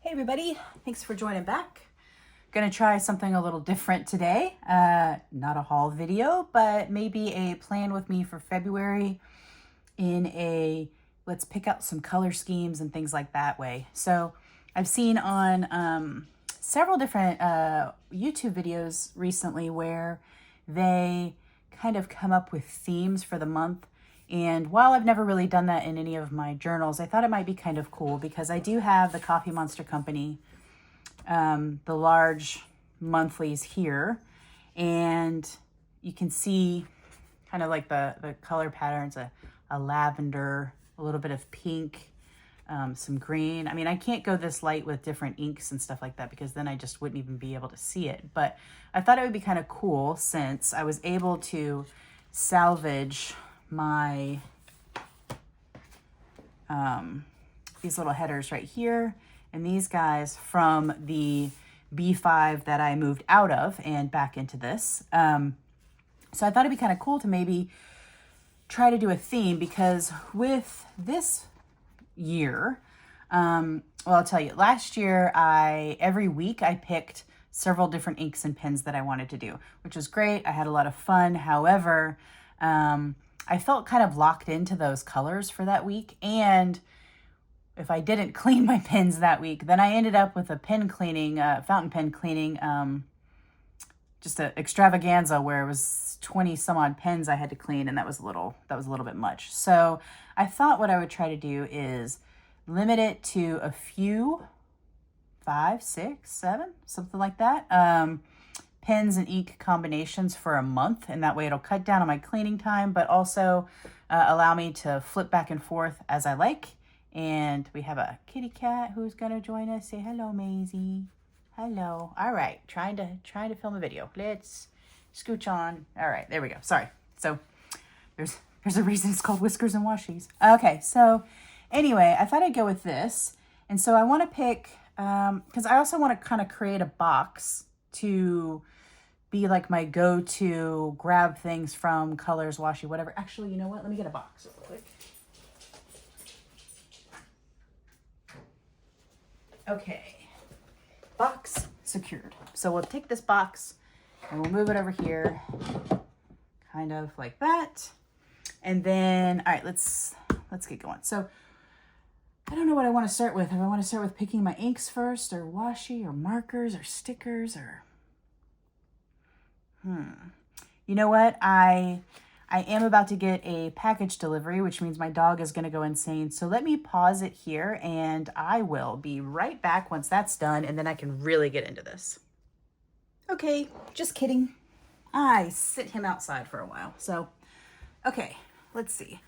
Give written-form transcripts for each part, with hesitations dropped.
Hey everybody, thanks for joining back. Gonna try something a little different today. Not a haul video, but maybe a plan with me for February in a let's pick out some color schemes and things like that way. So I've seen on several different YouTube videos recently where they kind of come up with themes for the month. And while I've never really done that in any of my journals, I thought it might be kind of cool because I do have the Coffee Monster Company, the large monthlies here. And you can see kind of like the color patterns, a lavender, a little bit of pink, some green. I mean, I can't go this light with different inks and stuff like that because then I just wouldn't even be able to see it. But I thought it would be kind of cool since I was able to salvage my these little headers right here and these guys from the B5 that I moved out of and back into this. So I thought it'd be kind of cool to maybe try to do a theme because with this year, well, I'll tell you, last year every week I picked several different inks and pens that I wanted to do, which was great. I had a lot of fun. However, I felt kind of locked into those colors for that week. And if I didn't clean my pens that week, then I ended up with a pen cleaning, fountain pen cleaning, just an extravaganza where it was 20 some odd pens I had to clean. And that was a little bit much. So I thought what I would try to do is limit it to a few, 5, 6, 7, something like that. Pens and ink combinations for a month, and that way it'll cut down on my cleaning time, but also allow me to flip back and forth as I like. And we have a kitty cat who's gonna join us. Say hello, Maisie. Hello. All right, trying to film a video. Let's scooch on. All right, there we go. Sorry. So there's a reason it's called Whiskers and Washies. Okay, so anyway, I thought I'd go with this, and so I want to pick because I also want to kind of create a box to be like my go-to grab things from, colors, washi, whatever. Actually, you know what? Let me get a box real quick. Okay, box secured. So we'll take this box and we'll move it over here, kind of like that. And then, all right, let's get going. So I don't know what I want to start with. If I want to start with picking my inks first, or washi, or markers, or stickers, or you know what? I am about to get a package delivery, which means my dog is going to go insane. So let me pause it here and I will be right back once that's done, and then I can really get into this. Okay, just kidding. I sit him outside for a while. So, okay, let's see.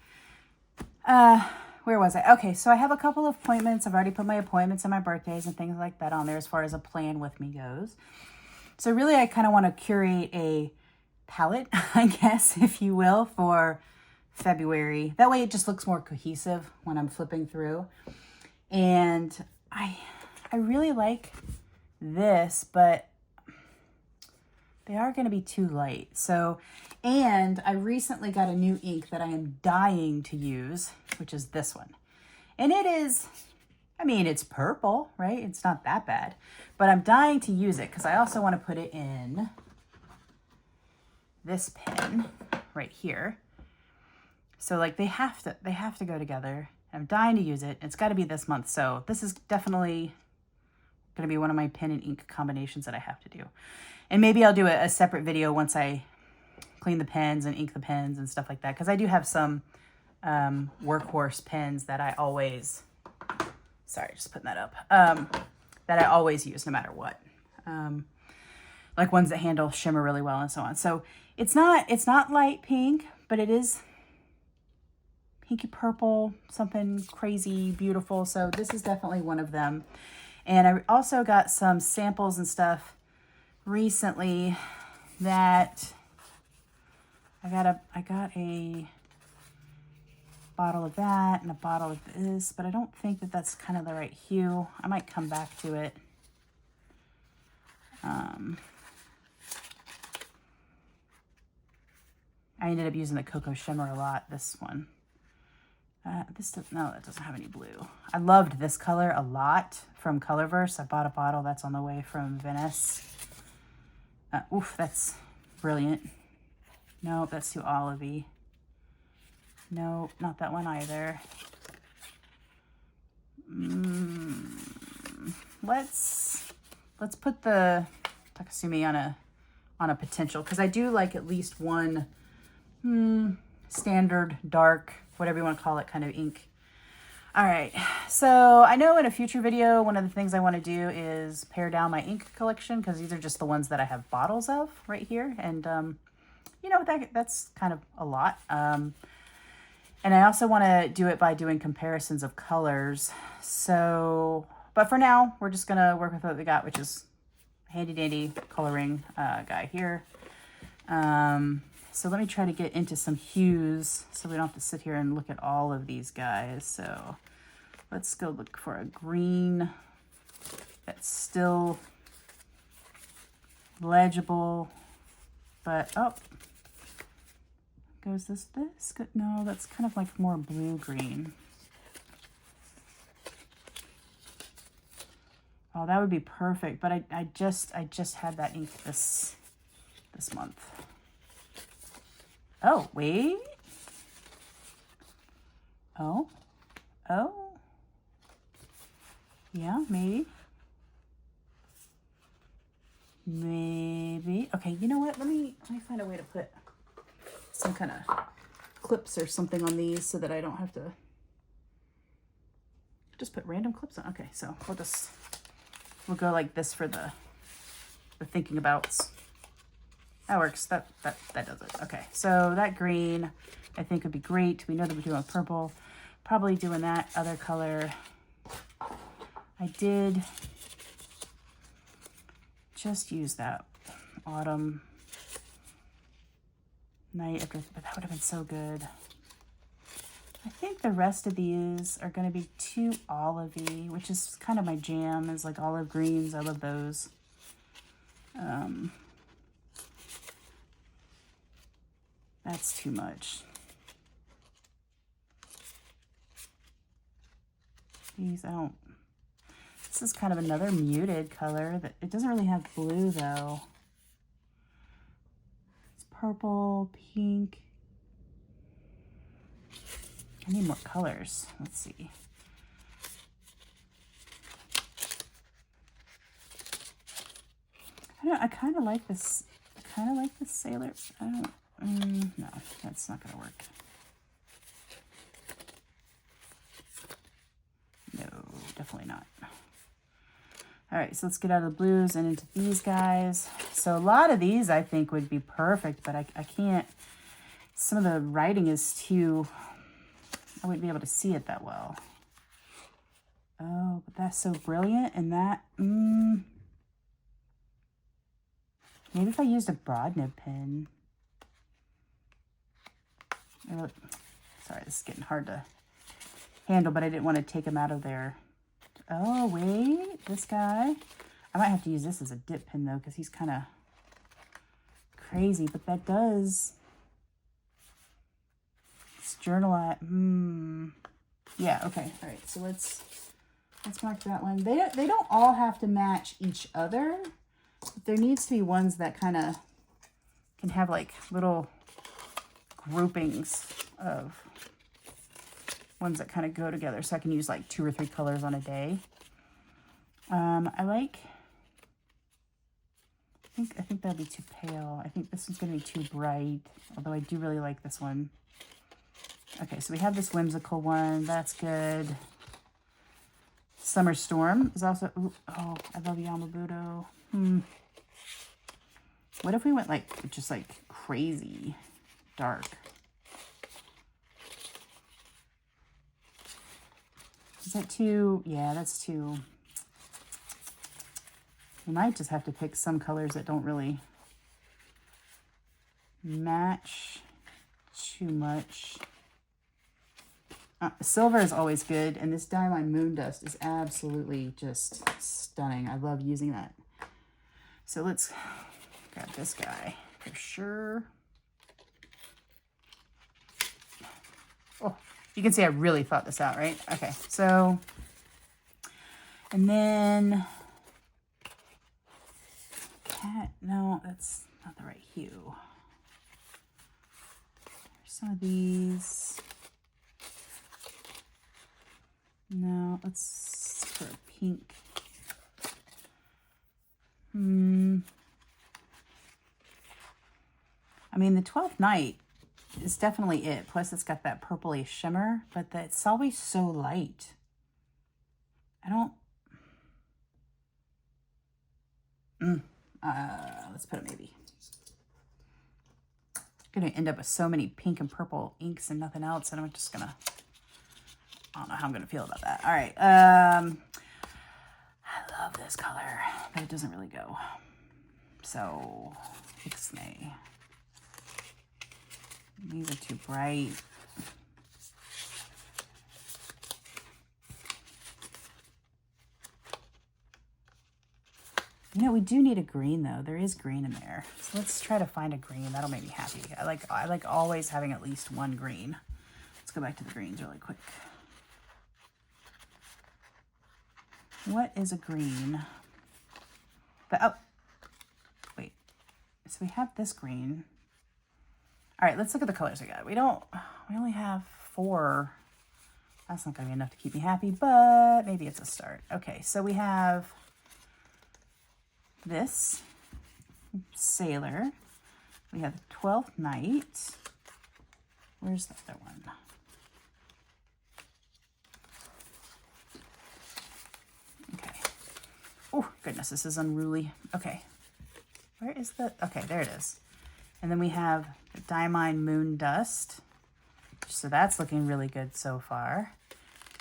Where was I? Okay, so I have a couple of appointments. I've already put my appointments and my birthdays and things like that on there as far as a plan with me goes. So really, I kind of want to curate a palette, I guess, if you will, for February. That way it just looks more cohesive when I'm flipping through. And I really like this, but they are going to be too light. So, and I recently got a new ink that I am dying to use, which is this one. And it is, I mean, it's purple, right? It's not that bad, but I'm dying to use it because I also want to put it in this pen right here. So like they have to go together. I'm dying to use it. It's got to be this month. So this is definitely going to be one of my pen and ink combinations that I have to do. And maybe I'll do a separate video once I clean the pens and ink the pens and stuff like that. Because I do have some workhorse pens that I always, sorry, just putting that up, that I always use no matter what. Like ones that handle shimmer really well and so on. So it's not light pink, but it is pinky purple, something crazy beautiful. So this is definitely one of them. And I also got some samples and stuff recently that I got a bottle of that and a bottle of this, but I don't think that that's kind of the right hue. I might come back to it. I ended up using the Cocoa Shimmer a lot, this one. This does, no, that doesn't have any blue. I loved this color a lot from Colorverse. I bought a bottle that's on the way from Venice. Oof, that's brilliant. Nope, that's too olivey. Nope, not that one either. Let's put the Takasumi on a potential, because I do like at least one standard dark, whatever you want to call it, kind of ink. All right, so I know in a future video, one of the things I want to do is pare down my ink collection, because these are just the ones that I have bottles of right here. And, you know, that's kind of a lot. And I also want to do it by doing comparisons of colors. So, but for now, we're just going to work with what we got, which is handy dandy coloring guy here. So let me try to get into some hues so we don't have to sit here and look at all of these guys. So let's go look for a green that's still legible, but oh, goes this good? No, that's kind of like more blue green. Oh, that would be perfect, but I just had that ink this month. Oh, wait. Oh. Yeah, maybe. Okay, you know what? Let me find a way to put some kind of clips or something on these so that I don't have to just put random clips on. Okay, so we'll go like this for the thinking abouts. That works. That does it. Okay, so that green I think would be great. We know that we're doing purple. Probably doing that other color. I did just use that autumn night after, but that would have been so good. I think the rest of these are going to be too olivey, which is kind of my jam, is like olive greens. I love those. That's too much. These, I don't. This is kind of another muted color that it doesn't really have blue though. It's purple, pink. I need more colors. Let's see. I kind of like this. I kind of like this sailor. I don't. No, that's not gonna work. No, definitely not. All right, so let's get out of the blues and into these guys. So a lot of these I think would be perfect, but I can't. Some of the writing is too. I wouldn't be able to see it that well. Oh, but that's so brilliant, and that. Maybe if I used a broad nib pen. Sorry, this is getting hard to handle, but I didn't want to take him out of there. Oh, wait, this guy. I might have to use this as a dip pen, though, because he's kind of crazy, but that does. It's journal. Yeah, okay, all right, so let's mark that one. They don't all have to match each other, but there needs to be ones that kind of can have, like, little groupings of ones that kind of go together, so I can use like 2 or 3 colors on a day. I think that'd be too pale. I think this is going to be too bright, although I do really like this one. Okay, so we have this whimsical one. That's good. Summer Storm is also. Ooh, oh, I love Yamabudo. What if we went like just like crazy dark? Is that too? Yeah, that's too. We might just have to pick some colors that don't really match too much. Silver is always good, and this Diamond Moon Dust is absolutely just stunning. I love using that. So let's grab this guy for sure. Oh, You can see I really thought this out, right? Okay, so, and then, no, that's not the right hue. There's some of these. No, let's for a pink. I mean, the 12th Night is definitely it. Plus, it's got that purpley shimmer, but it's always so light. I don't... let's put a maybe. I'm going to end up with so many pink and purple inks and nothing else, and I'm just going to... I don't know how I'm going to feel about that. All right. I love this color, but it doesn't really go. So, ixnay. These are too bright. You know, we do need a green though. There is green in there. So let's try to find a green. That'll make me happy. I like always having at least one green. Let's go back to the greens really quick. What is a green? But oh, wait. So we have this green. All right, let's look at the colors we got. We only have 4. That's not gonna be enough to keep me happy, but maybe it's a start. Okay, so we have this Sailor. We have the 12th Night. Where's the other one? Okay. Oh, goodness, this is unruly. Okay. Where is the... Okay, there it is. And then we have the Diamond Moon Dust. So that's looking really good so far.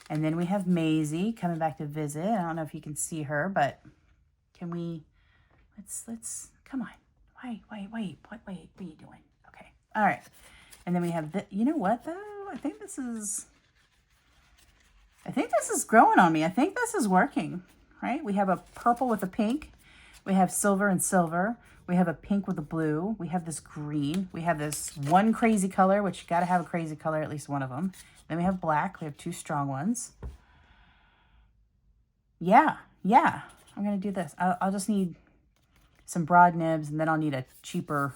And then we have Maisie coming back to visit. I don't know if you can see her, but can we... Let's... Come on. Wait. What are you doing? Okay. All right. And then we have the... You know what, though? I think this is growing on me. I think this is working, right? We have a purple with a pink. We have silver and silver. We have a pink with a blue. We have this green. We have this one crazy color, which you got to have a crazy color, at least one of them. Then we have black. We have 2 strong ones. Yeah. I'm going to do this. I'll just need some broad nibs, and then I'll need a cheaper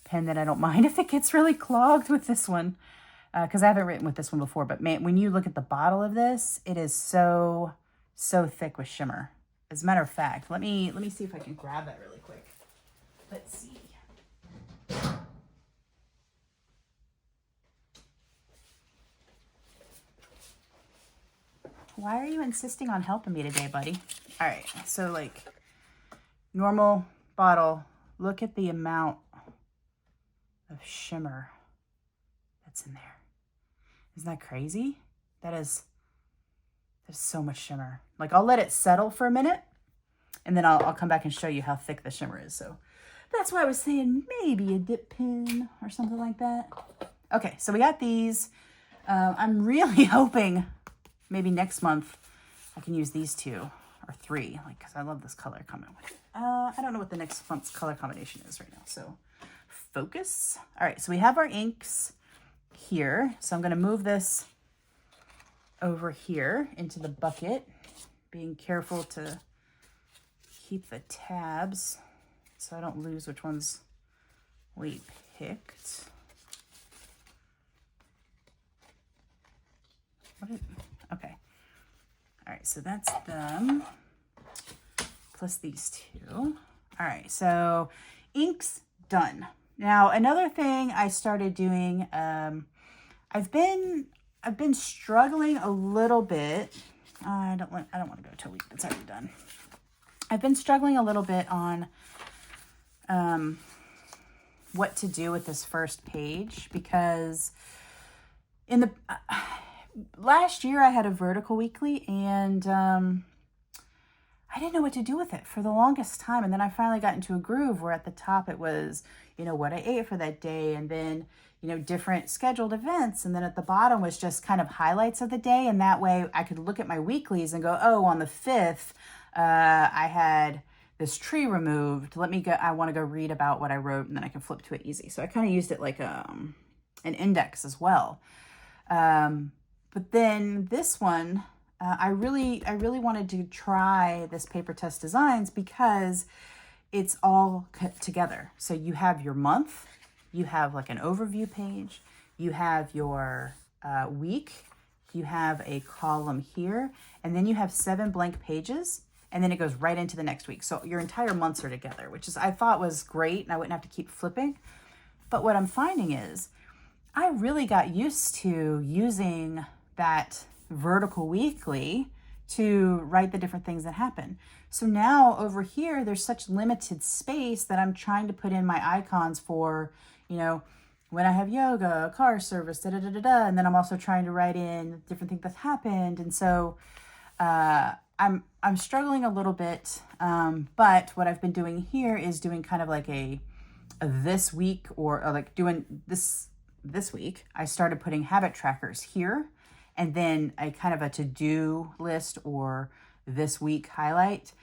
pen that I don't mind if it gets really clogged with this one. Because I haven't written with this one before. But man, when you look at the bottle of this, it is so thick with shimmer. As a matter of fact, let me see if I can grab that really quick. Let's see. Why are you insisting on helping me today, buddy? All right, so like normal bottle, look at the amount of shimmer that's in there. Isn't that crazy? There's so much shimmer. Like I'll let it settle for a minute and then I'll come back and show you how thick the shimmer is. So that's why I was saying maybe a dip pen or something like that. Okay, so we got these. I'm really hoping maybe next month I can use these 2 or 3, like, because I love this color coming with it. I don't know what the next month's color combination is right now, so focus. All right, so we have our inks here. So I'm going to move this over here into the bucket, being careful to keep the tabs so I don't lose which ones we picked. Okay. All right, so that's them, plus these 2. All right, so inks done. Now, another thing I started doing, I've been struggling a little bit. I don't want to go to a week. It's already done. I've been struggling a little bit on what to do with this first page, because in the last year I had a vertical weekly, and I didn't know what to do with it for the longest time. And then I finally got into a groove where at the top it was, you know, what I ate for that day, and then, you know, different scheduled events. And then at the bottom was just kind of highlights of the day. And that way I could look at my weeklies and go, oh, on the 5th, I had this tree removed. Let me go, I want to go read about what I wrote, and then I can flip to it easy. So I kind of used it like an index as well. But then this one, I really wanted to try this PaperTess Designs because it's all cut together. So you have your month, you have like an overview page, you have your week, you have a column here, and then you have 7 blank pages, and then it goes right into the next week. So your entire months are together, which is, I thought was great, and I wouldn't have to keep flipping. But what I'm finding is I really got used to using that vertical weekly to write the different things that happen. So now over here, there's such limited space that I'm trying to put in my icons for, you know, when I have yoga, car service, da da da da da. And then I'm also trying to write in different things that happened. And so I'm struggling a little bit. But what I've been doing here is doing kind of like a this week, or like doing this week. I started putting habit trackers here, and then a kind of a to-do list or this week highlight.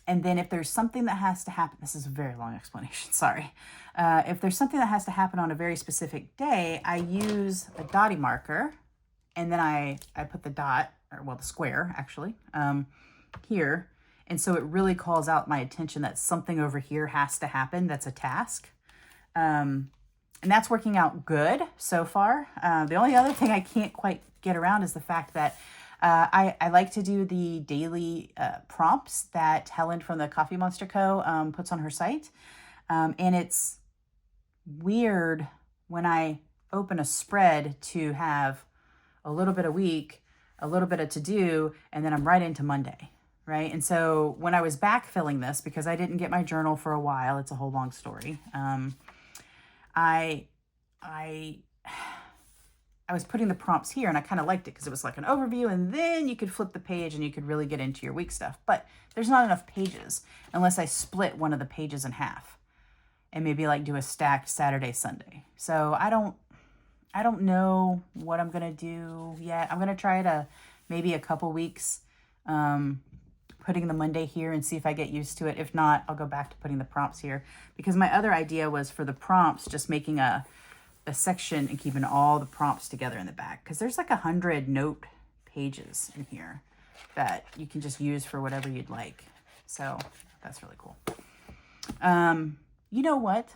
And then if there's something that has to happen, this is a very long explanation, sorry. If there's something that has to happen on a very specific day, I use a dotty marker, and then I put the dot, or well, the square actually, here. And so it really calls out my attention that something over here has to happen. That's a task. And that's working out good so far. The only other thing I can't quite get around is the fact that I like to do the daily prompts that Helen from the Coffee Monster Co. Puts on her site. And it's weird when I open a spread to have a little bit a week, a little bit of to do, and then I'm right into Monday, right? And so when I was backfilling this, because I didn't get my journal for a while, it's a whole long story. I was putting the prompts here, and I kind of liked it because it was like an overview, and then you could flip the page and you could really get into your week stuff. But there's not enough pages unless I split one of the pages in half and maybe like do a stacked Saturday, Sunday. So I don't know what I'm going to do yet. I'm going to try to maybe a couple weeks putting the Monday here and see if I get used to it. If not, I'll go back to putting the prompts here, because my other idea was for the prompts, just making a section and keeping all the prompts together in the back, because there's like 100 note pages in here that you can just use for whatever you'd like. So that's really cool. You know what?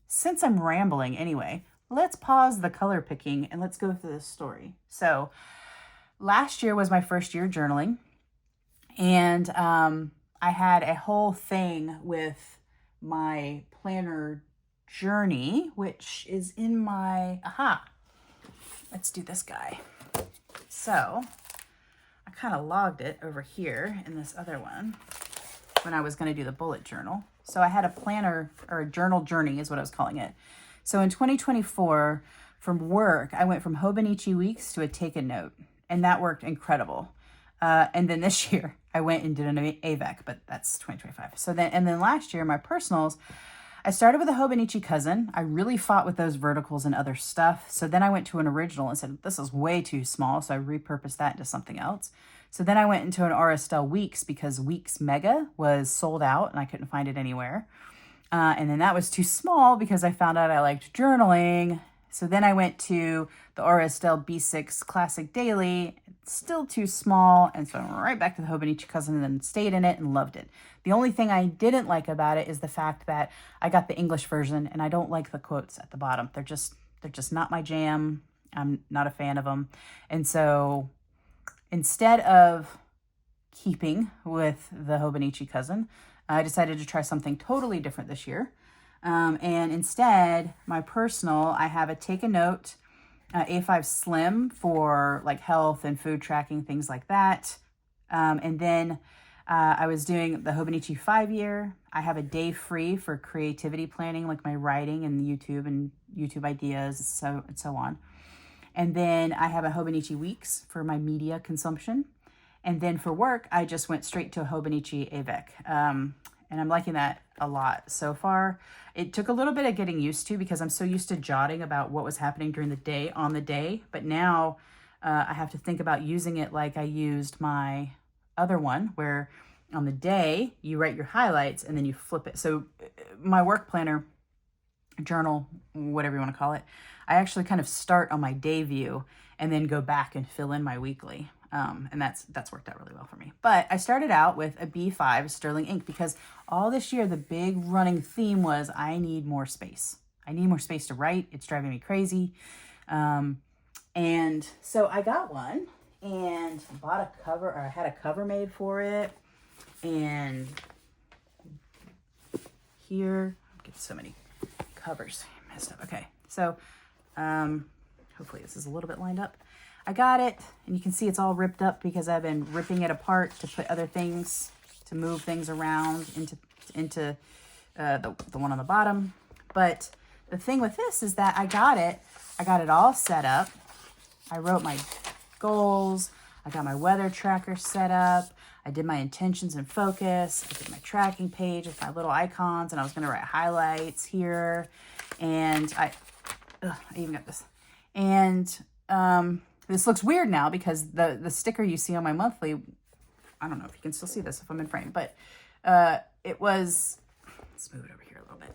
Since I'm rambling anyway, let's pause the color picking and let's go through this story. So last year was my first year journaling, and I had a whole thing with my planner journey, which is in my, let's do this guy. So I kind of logged it over here in this other one when I was going to do the bullet journal. So I had a planner, or a journal journey is what I was calling it. So in 2024, from work, I went from Hobonichi weeks to a take a note, and that worked incredible. And then this year I went and did an AVEC, but that's 2025. So then last year, my personals, I started with a Hobonichi cousin. I really fought with those verticals and other stuff. So then I went to an original and said, this is way too small. So I repurposed that into something else. So then I went into an RSL Weeks because Weeks Mega was sold out and I couldn't find it anywhere. And then that was too small because I found out I liked journaling. So then I went to the RSL B6 Classic Daily. It's still too small. And so I went right back to the Hobonichi cousin and then stayed in it and loved it. The only thing I didn't like about it is the fact that I got the English version and I don't like the quotes at the bottom. They're just not my jam. I'm not a fan of them. And so instead of keeping with the Hobonichi cousin, I decided to try something totally different this year. And instead, my personal, I have a take a note, A5 Slim for like health and food tracking, things like that. And then I was doing the Hobonichi 5-year. I have a day free for creativity planning, like my writing and YouTube ideas, and so on. And then I have a Hobonichi Weeks for my media consumption. And then for work, I just went straight to a Hobonichi AVEC. And I'm liking that a lot so far. It took a little bit of getting used to because I'm so used to jotting about what was happening during the day on the day. But now I have to think about using it like I used my other one, where on the day you write your highlights and then you flip it. So my work planner journal, whatever you want to call it, I actually kind of start on my day view and then go back and fill in my weekly. And that's worked out really well for me. But I started out with a B5 Sterling ink because all this year, the big running theme was I need more space. I need more space to write. It's driving me crazy. And so I got one and bought a cover, or I had a cover made for it. And here, get so many covers messed up. Okay, so hopefully this is a little bit lined up. I got it, and you can see it's all ripped up because I've been ripping it apart to put other things, to move things around into the one on the bottom. But the thing with this is that I got it all set up. I wrote my goals. I got my weather tracker set up. I did my intentions and focus. I did my tracking page with my little icons, and I was going to write highlights here. And I even got this. And this looks weird now because the sticker you see on my monthly, I don't know if you can still see this if I'm in frame, but it was, let's move it over here a little bit.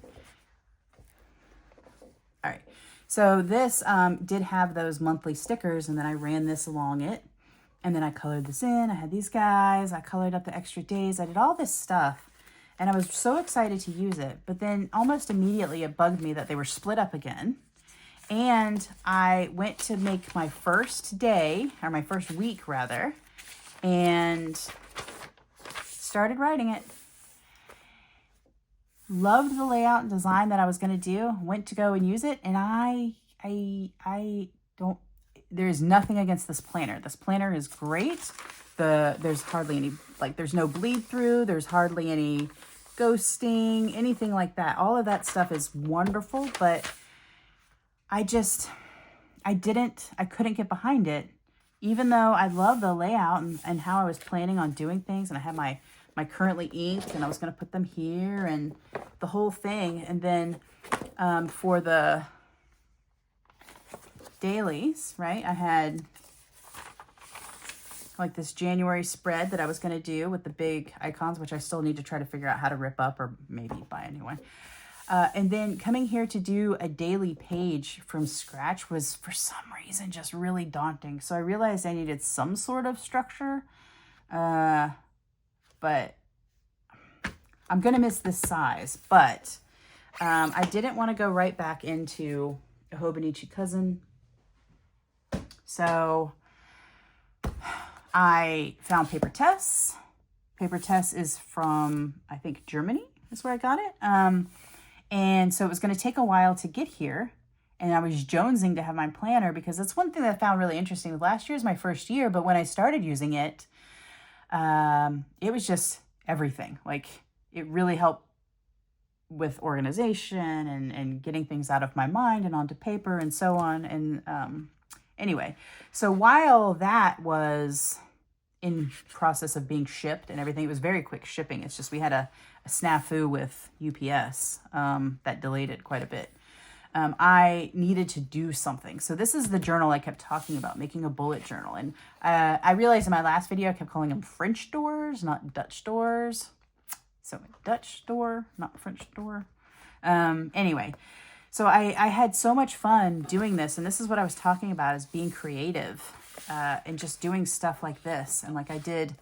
All right. So this did have those monthly stickers, and then I ran this along it. And then I colored this in. I had these guys. I colored up the extra days. I did all this stuff. And I was so excited to use it. But then almost immediately it bugged me that they were split up again. And I went to make my first day, or my first week rather, and started writing it. Loved the layout and design that I was going to do. Went to go and use it. And I don't, there is nothing against this planner. This planner is great. There's hardly any, like there's no bleed through. There's hardly any ghosting, anything like that. All of that stuff is wonderful, but I couldn't get behind it. Even though I love the layout and how I was planning on doing things. And I had my currently inked, and I was going to put them here and the whole thing. And then for the dailies, right, I had like this January spread that I was going to do with the big icons, which I still need to try to figure out how to rip up or maybe buy a new one. And then coming here to do a daily page from scratch was for some reason just really daunting. So I realized I needed some sort of structure, but I'm going to miss this size. But I didn't want to go right back into a Hobonichi Cousin. So I found PaperTess. PaperTess is from, I think, Germany is where I got it. And so it was going to take a while to get here. And I was jonesing to have my planner because that's one thing that I found really interesting. Last year is my first year, but when I started using it, it was just everything. Like it really helped with organization and getting things out of my mind and onto paper and so on. And anyway, so while that was in process of being shipped and everything, it was very quick shipping. It's just we had a snafu with UPS that delayed it quite a bit. I needed to do something. So this is the journal I kept talking about, making a bullet journal. And I realized in my last video, I kept calling them French doors, not Dutch doors. So Dutch door, not French door. Anyway, so I had so much fun doing this. And this is what I was talking about, is being creative and just doing stuff like this. And like I did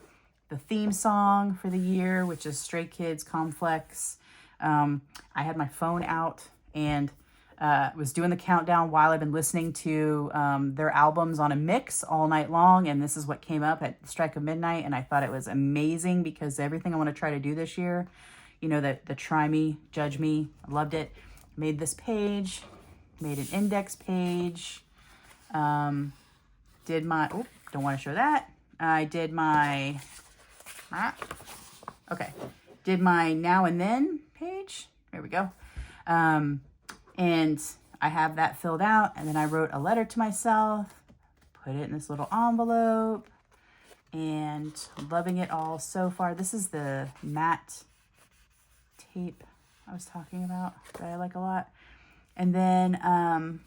the theme song for the year, which is Stray Kids Complex. I had my phone out and was doing the countdown while I've been listening to their albums on a mix all night long. And this is what came up at the strike of midnight. And I thought it was amazing because everything I want to try to do this year, you know, the try me, judge me, I loved it. Made this page, made an index page, did my, oh, don't want to show that. I did my, did my now and then page. There we go. And I have that filled out, and then I wrote a letter to myself, put it in this little envelope, and loving it all so far. This is the matte tape I was talking about that I like a lot. And then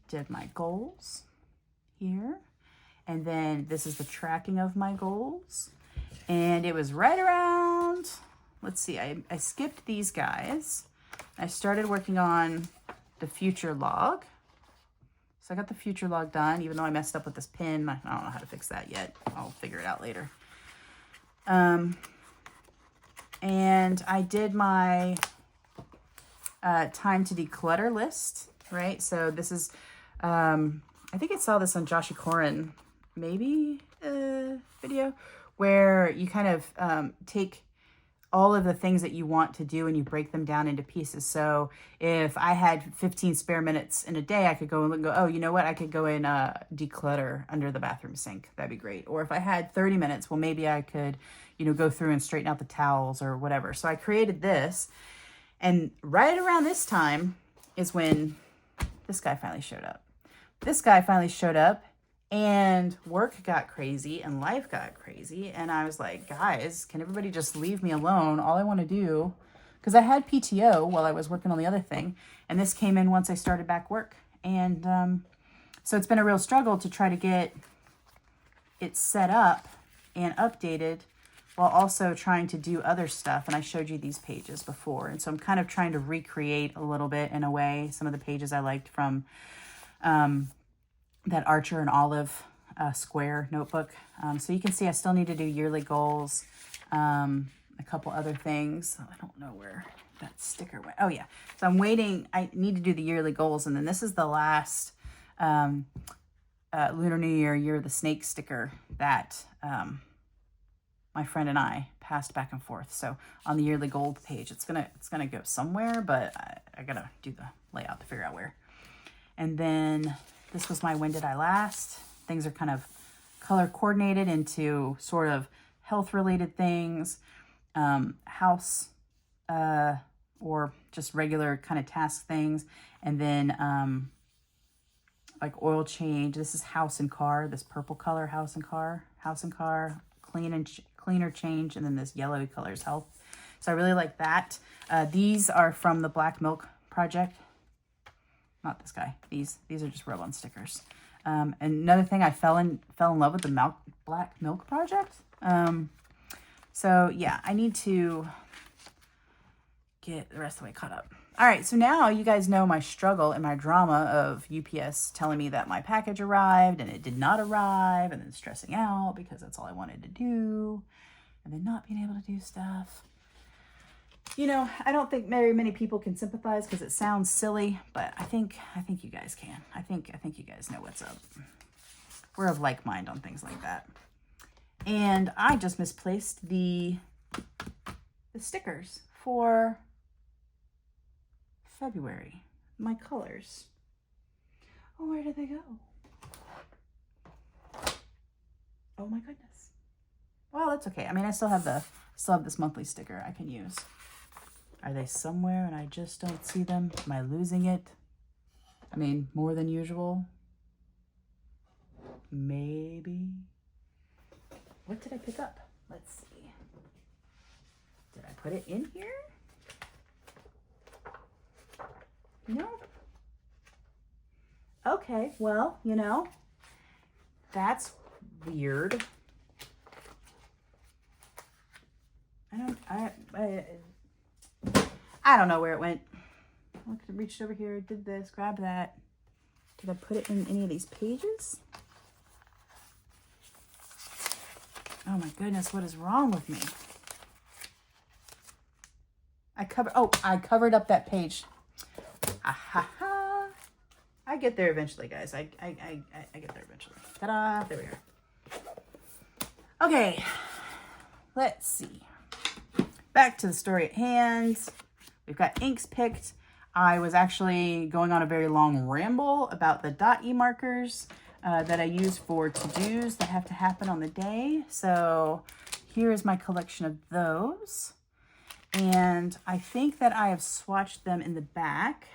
did my goals here. And then this is the tracking of my goals. And it was right around, let's see, I skipped these guys. I started working on the future log. So I got the future log done, even though I messed up with this pin. I don't know how to fix that yet. I'll figure it out later. And I did my time to declutter list, right? So this is, I think I saw this on Joshi Corin, maybe video, where you kind of take all of the things that you want to do and you break them down into pieces. So if I had 15 spare minutes in a day, I could go and go, oh, you know what? I could go and declutter under the bathroom sink. That'd be great. Or if I had 30 minutes, well, maybe I could, you know, go through and straighten out the towels or whatever. So I created this. And right around this time is when this guy finally showed up. This guy finally showed up. And work got crazy and life got crazy. And I was like, guys, can everybody just leave me alone? All I want to do, because I had PTO while I was working on the other thing. And this came in once I started back work. And so it's been a real struggle to try to get it set up and updated while also trying to do other stuff. And I showed you these pages before. And so I'm kind of trying to recreate a little bit in a way some of the pages I liked from that Archer and Olive square notebook. So you can see I still need to do yearly goals, a couple other things. I don't know where that sticker went. Oh yeah, so I'm waiting. I need to do the yearly goals, and then this is the last Lunar New Year, Year of the Snake sticker that my friend and I passed back and forth. So on the yearly goal page, it's gonna go somewhere, but I gotta do the layout to figure out where. And then this was my When Did I Last? Things are kind of color coordinated into sort of health related things, house, or just regular kind of task things. And then like oil change. This is house and car, this purple color, house and car, cleaner change. And then this yellowy color is health. So I really like that. These are from the Black Milk Project. Not this guy. These are just rub-on stickers. And another thing, I fell in love with the Black Milk Project. So yeah, I need to get the rest of the way caught up. All right, so now you guys know my struggle and my drama of UPS telling me that my package arrived and it did not arrive, and then stressing out because that's all I wanted to do, and then not being able to do stuff. You know, I don't think very many people can sympathize because it sounds silly, but I think you guys can. I think you guys know what's up. We're of like mind on things like that. And I just misplaced the stickers for February. My colors. Oh, where did they go? Oh my goodness. Well, that's okay. I mean, I still have this monthly sticker I can use. Are they somewhere and I just don't see them? Am I losing it? I mean, more than usual? Maybe. What did I pick up? Let's see. Did I put it in here? No. Okay, well, you know, that's weird. I don't know where it went. I reached over here, did this, grabbed that. Did I put it in any of these pages? Oh my goodness, what is wrong with me? I covered up that page. I get there eventually, guys. I get there eventually. Ta-da! There we are. Okay, let's see. Back to the story at hand. We've got inks picked. I was actually going on a very long ramble about the .e markers that I use for to-dos that have to happen on the day. So here is my collection of those. And I think that I have swatched them in the back.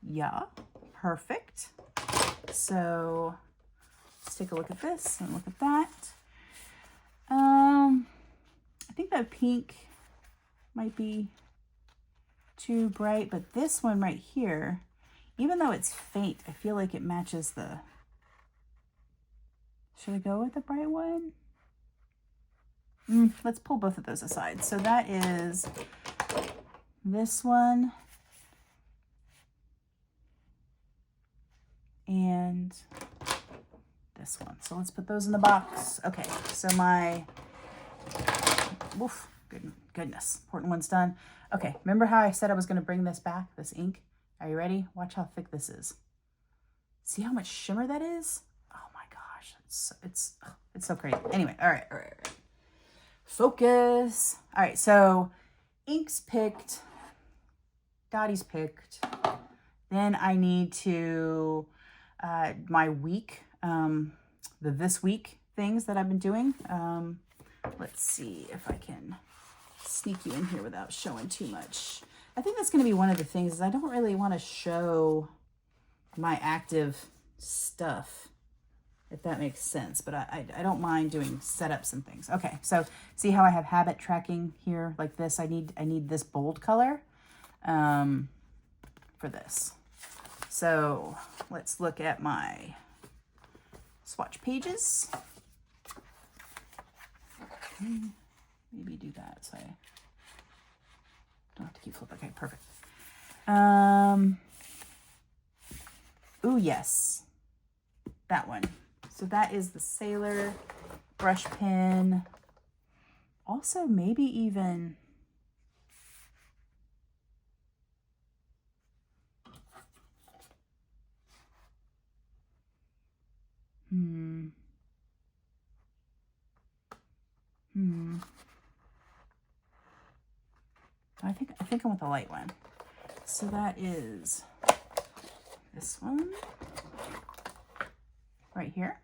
Yeah, perfect. So let's take a look at this and look at that. I think that pink might be too bright, but this one right here, even though it's faint, I feel like it matches the... Should I go with the bright one? let's pull both of those aside. So that is this one and this one. So let's put those in the box. Okay, so my, oof, goodness, important one's done. Okay, remember how I said I was going to bring this back, this ink? Are you ready? Watch how thick this is. See how much shimmer that is? Oh my gosh, it's so crazy. Anyway, all right. Focus. All right, so ink's picked, Dottie's picked. Then I need to, my week, the this week things that I've been doing. Let's see if I can sneak you in here without showing too much. I think that's going to be one of the things is I don't really want to show my active stuff, if that makes sense, but I don't mind doing setups and things. Okay, so see how I have habit tracking here like this? I need this bold color for this. So let's look at my swatch pages. Maybe do that so I don't have to keep flipping. Okay, perfect. Ooh, yes, that one. So that is the Sailor brush pen. Also, maybe even I think I want the light one. So that is this one right here.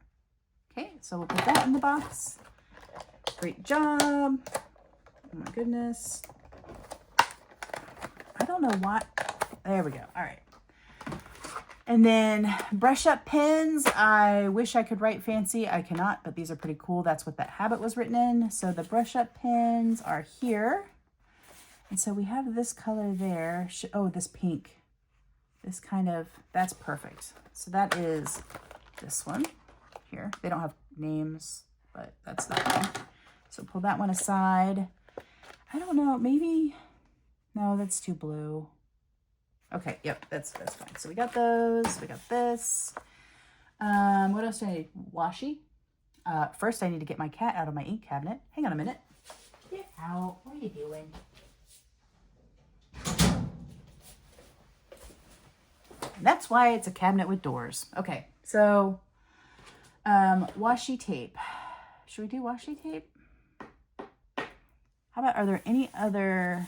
Okay, so we'll put that in the box. Great job. Oh my goodness. I don't know what. There we go. All right. And then brush up pens. I wish I could write fancy. I cannot, but these are pretty cool. That's what that habit was written in. So the brush up pens are here. And so we have this color there. Oh, this pink. This kind of, that's perfect. So that is this one here. They don't have names, but that's that one. So pull that one aside. I don't know, maybe, no, that's too blue. Okay, yep, that's fine. So we got those, we got this. What else do I need? Washi. First I need to get my cat out of my ink cabinet. Hang on a minute. Get out, what are you doing? That's why it's a cabinet with doors. Okay, so washi tape. Should we do washi tape? How about, are there any other,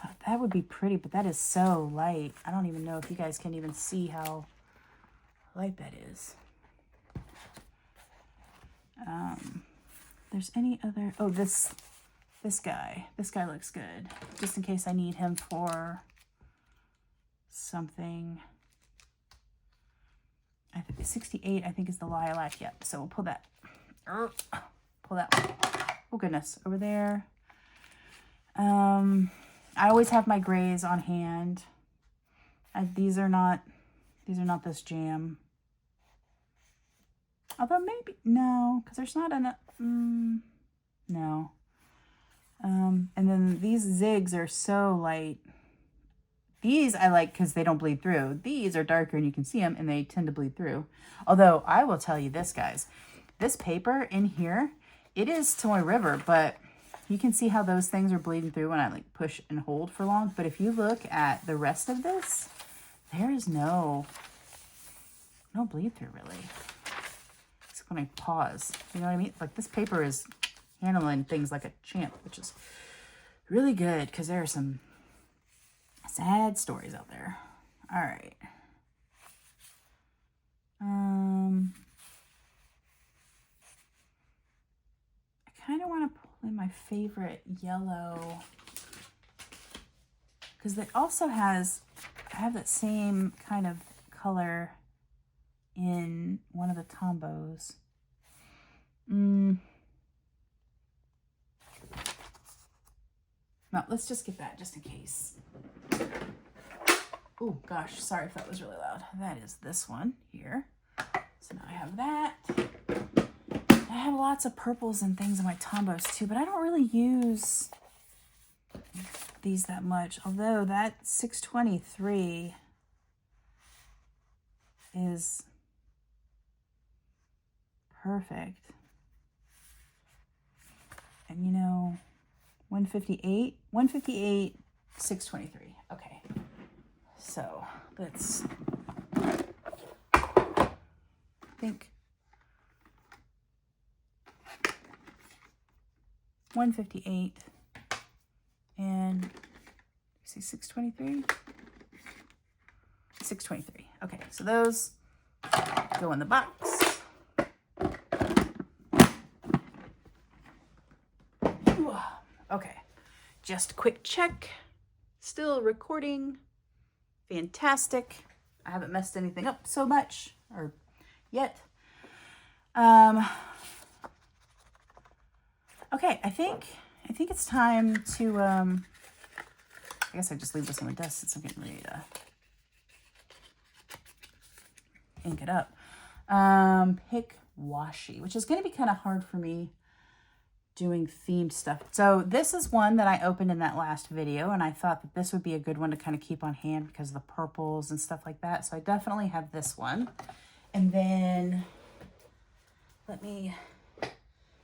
God, that would be pretty, but that is so light. I don't even know if you guys can even see how light that is. There's any other, oh, this guy looks good. Just in case I need him for something. I think 68, I think is the lilac. Yep. So we'll pull that. Pull that one. Oh goodness, over there. I always have my grays on hand. These are not this jam. Although maybe no, because there's not enough. No. And then these zigs are so light. These I like because they don't bleed through. These are darker and you can see them and they tend to bleed through. Although I will tell you this, guys, this paper in here, it is Toy River, but you can see how those things are bleeding through when I like push and hold for long. But if you look at the rest of this, there is no bleed through really. Except when I pause, you know what I mean? Like this paper is handling things like a champ, which is really good because there are some sad stories out there. All right. I kind of want to pull in my favorite yellow because it also has, I have that same kind of color in one of the Tombos. No, let's just get that just in case. Oh gosh, sorry if that was really loud. That is this one here. So now I have that. I have a lots of purples and things in my Tombos too, but I don't really use these that much. Although that 623 is perfect. And you know, 158, 623. Okay. So let's think 158 and see 623. 623. Okay, so those go in the box. Okay, just a quick check. Still recording. Fantastic. I haven't messed anything up so much or yet. Okay, I think it's time to I guess I just leave this on the desk since I'm getting ready to ink it up. Pick Washi, which is going to be kind of hard for me doing themed stuff. So this is one that I opened in that last video, and I thought that this would be a good one to kind of keep on hand because of the purples and stuff like that. So I definitely have this one. And then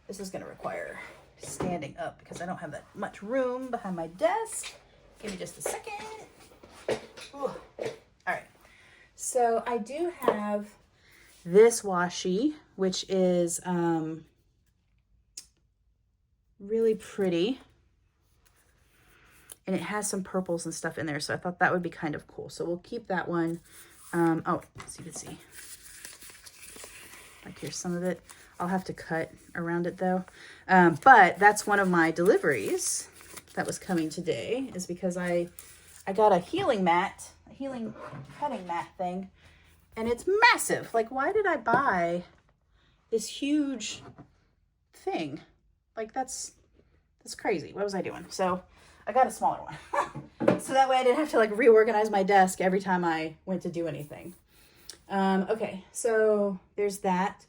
this is going to require standing up because I don't have that much room behind my desk. Give me just a second. Ooh. All right. So I do have this washi, which is really pretty. And it has some purples and stuff in there. So I thought that would be kind of cool. So we'll keep that one. Oh, so you can see. Like here's some of it. I'll have to cut around it though. But that's one of my deliveries that was coming today, is because I got a healing mat, a healing cutting mat thing, and it's massive. Like, why did I buy this huge thing? Like, that's crazy. What was I doing? So I got a smaller one. So that way I didn't have to like reorganize my desk every time I went to do anything. Okay, so there's that.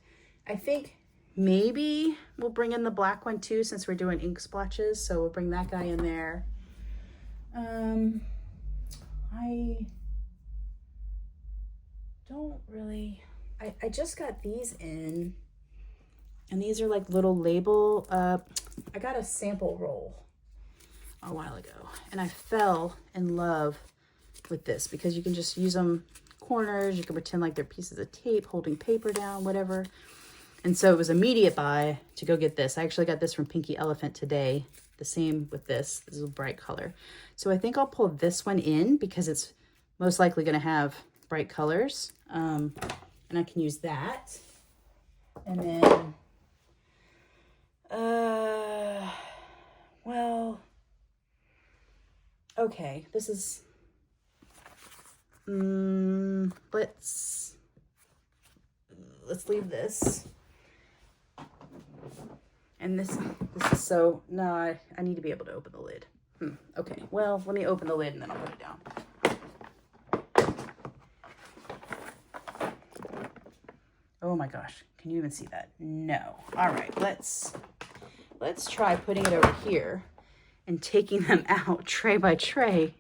I think maybe we'll bring in the black one too, since we're doing ink splotches. So we'll bring that guy in there. I don't really, I just got these in, and these are like little label, I got a sample roll a while ago, and I fell in love with this because you can just use them corners. You can pretend like they're pieces of tape holding paper down, whatever. And so it was immediate buy to go get this. I actually got this from Pinky Elephant today. The same with this. This is a bright color. So I think I'll pull this one in because it's most likely going to have bright colors. And I can use that. And then, well, okay, this is, let's leave this. And this is so, no, I need to be able to open the lid. Okay, well, let me open the lid and then I'll put it down. Oh my gosh, can you even see that? No. All right, let's try putting it over here and taking them out tray by tray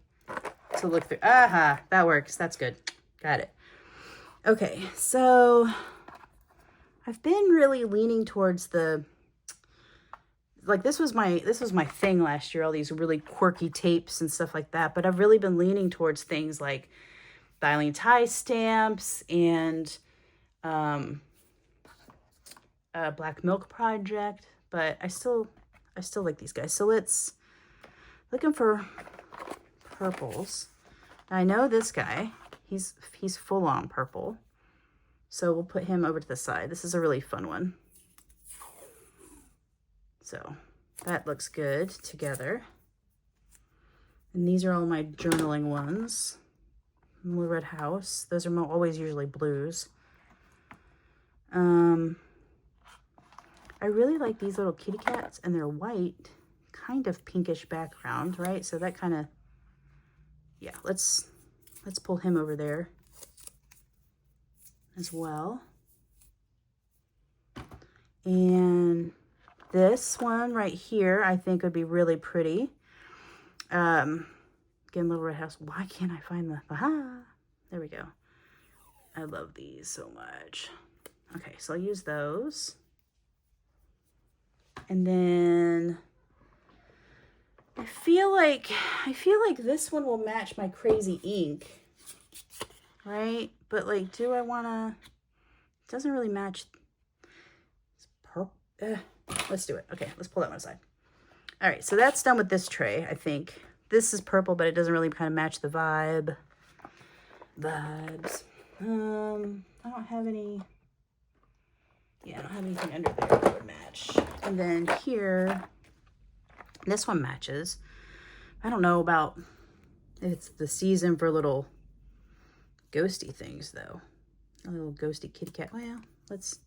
to look through. Aha, that works. That's good. Got it. Okay, so I've been really leaning towards the, like this was my thing last year, all these really quirky tapes and stuff like that. But I've really been leaning towards things like dialing tie stamps and Black Milk Project. But I still like these guys. So let's looking for purples. I know this guy. He's full on purple. So we'll put him over to the side. This is a really fun one. So that looks good together. And these are all my journaling ones. Little Red House. Those are always usually blues. I really like these little kitty cats, and they're white, kind of pinkish background, right? So that kind of, yeah, let's pull him over there as well. And This one right here, I think would be really pretty. Again, Little Red House. Why can't I find the, aha, there we go. I love these so much. Okay, so I'll use those. And then I feel like this one will match my crazy ink, right? But like, do I wanna, it doesn't really match. It's purple. Let's do it. Okay, let's pull that one aside. All right, so that's done with this tray, I think. This is purple, but it doesn't really kind of match the vibes. I don't have any, yeah, I don't have anything under there that would match. And then here, this one matches. I don't know about if it's the season for little ghosty things though. A little ghosty kitty cat. Well, let's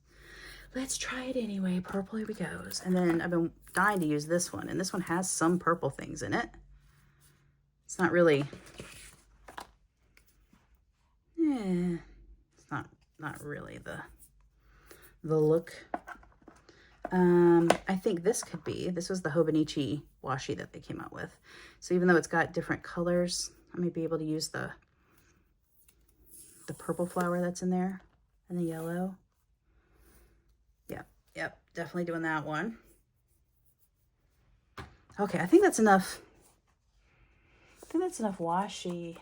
try it anyway. Purple, here we goes. And then I've been dying to use this one, and this one has some purple things in it. It's not really, it's not really the look. I think this could be, this was the Hobonichi washi that they came out with. So even though it's got different colors, I may be able to use the purple flower that's in there and the yellow. Yep, definitely doing that one. Okay, I think that's enough. I think that's enough washi.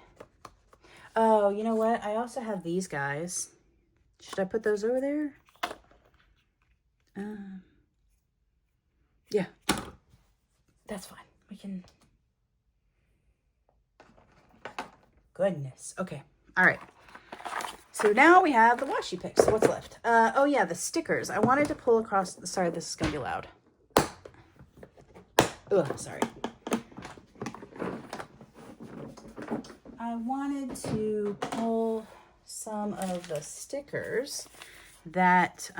Oh, you know what? I also have these guys. Should I put those over there? Yeah, that's fine. We can. Goodness. Okay. All right. So now we have the washi picks. So what's left? Oh yeah, the stickers. I wanted to pull across. Sorry, this is gonna be loud. Ugh, sorry. I wanted to pull some of the stickers that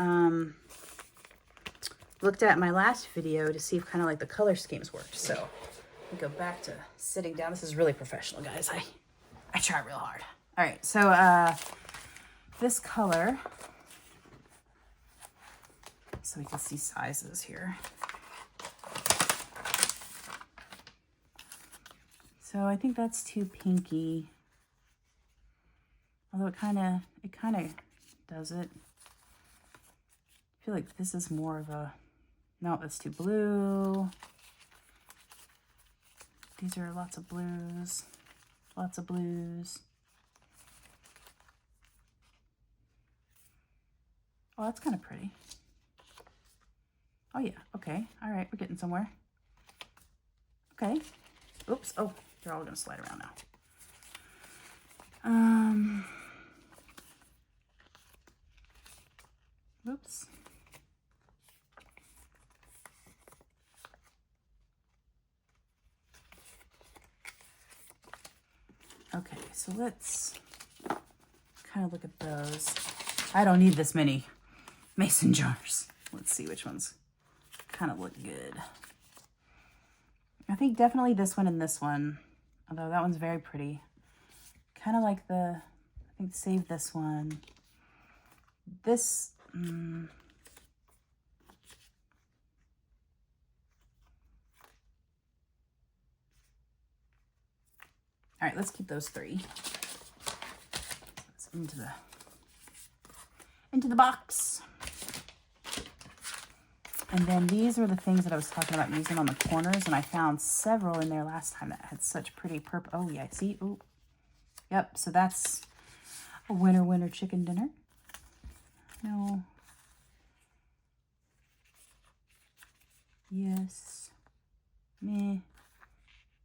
looked at my last video to see if kind of like the color schemes worked. So let me go back to sitting down. This is really professional, guys. I try real hard. All right, so this color, so we can see sizes here. So I think that's too pinky. Although it kind of does it. I feel like this is more of a, no, that's too blue. These are lots of blues, lots of blues. Oh, that's kind of pretty. Oh yeah, okay, all right, we're getting somewhere. Okay, oops, oh, they're all gonna slide around now. Oops. Okay, so let's kind of look at those. I don't need this many mason jars. Let's see which ones kind of look good. I think definitely this one and this one, although that one's very pretty. Kind of like the, I think save this one. This, all right, let's keep those three. Let's into the box. And then these are the things that I was talking about using on the corners, and I found several in there last time that had such pretty purple. Oh yeah, see, oh, yep. So that's a winter chicken dinner. No. Yes. Meh.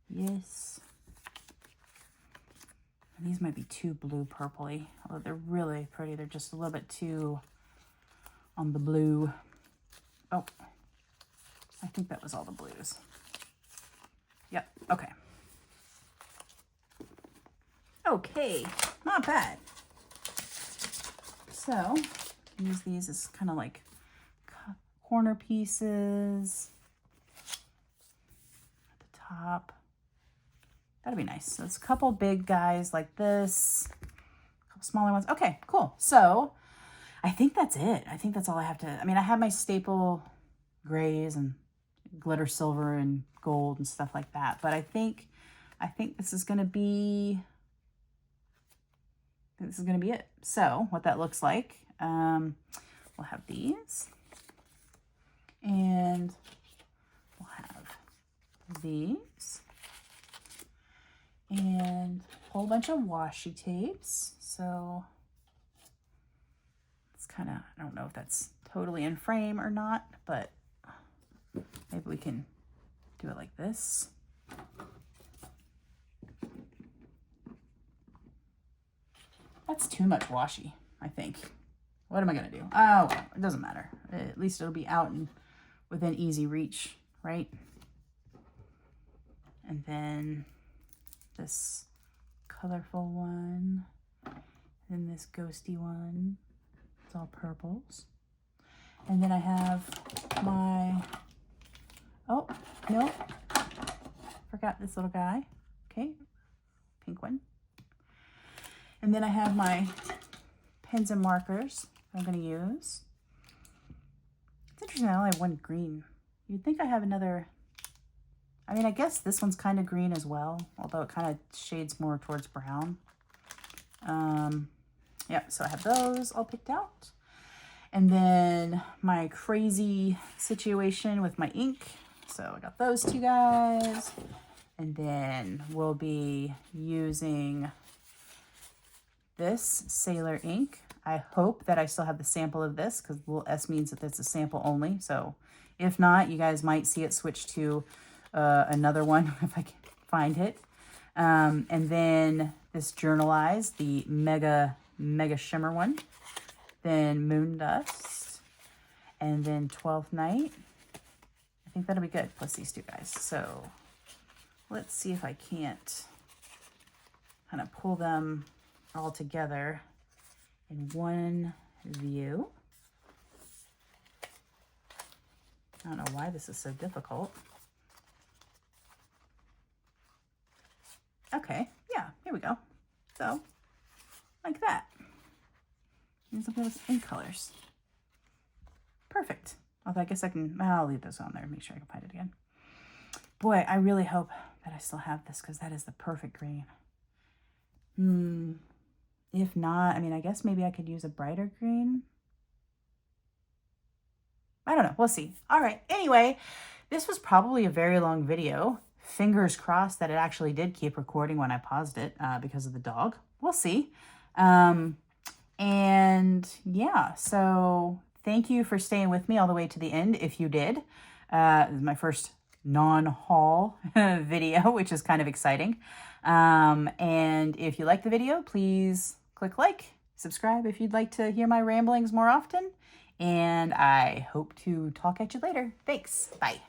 Yes. And these might be too blue purpley, although they're really pretty. They're just a little bit too on the blue. Oh, I think that was all the blues. Yep, okay. Okay, not bad. So, use these as kind of like corner pieces at the top. That'd be nice. So it's a couple big guys like this, a couple smaller ones. Okay, cool. So I think that's it. I think that's all I have to, I mean, I have my staple grays and glitter silver and gold and stuff like that. But I think this is going to be it. So what that looks like, we'll have these, and we'll have these, and a whole bunch of washi tapes. So it's kind of, I don't know if that's totally in frame or not, but maybe we can do it like this. That's too much washi, I think. What am I going to do? Oh, well, it doesn't matter. At least it'll be out and within easy reach, right? And then this colorful one. And this ghosty one. It's all purples. And then I have my... Oh, no. Forgot this little guy. Okay. Pink one. And then I have my pens and markers I'm going to use. It's interesting, I only have one green. You'd think I have another... I mean, I guess this one's kind of green as well, although it kind of shades more towards brown. Yeah, so I have those all picked out. And then my crazy situation with my ink. So I got those two guys. And then we'll be using this Sailor ink. I hope that I still have the sample of this, because little S means that it's a sample only. So if not, you guys might see it switch to another one if I can find it. And then this Journalize, the Mega Shimmer one. Then Moon Dust. And then 12th Night. I think that'll be good, plus these two guys. So let's see if I can't kind of pull them all together in one view. I don't know why this is so difficult. Okay, yeah, here we go. So, like that. Here's those ink colors. Perfect. Although I guess I'll leave those on there and make sure I can find it again. Boy, I really hope that I still have this, because that is the perfect green. If not, I mean, I guess maybe I could use a brighter green. I don't know. We'll see. All right. Anyway, this was probably a very long video. Fingers crossed that it actually did keep recording when I paused it because of the dog. We'll see. And yeah, so thank you for staying with me all the way to the end if you did. This is my first non-haul video, which is kind of exciting. And if you like the video, please click like, subscribe if you'd like to hear my ramblings more often. And I hope to talk at you later. Thanks. Bye.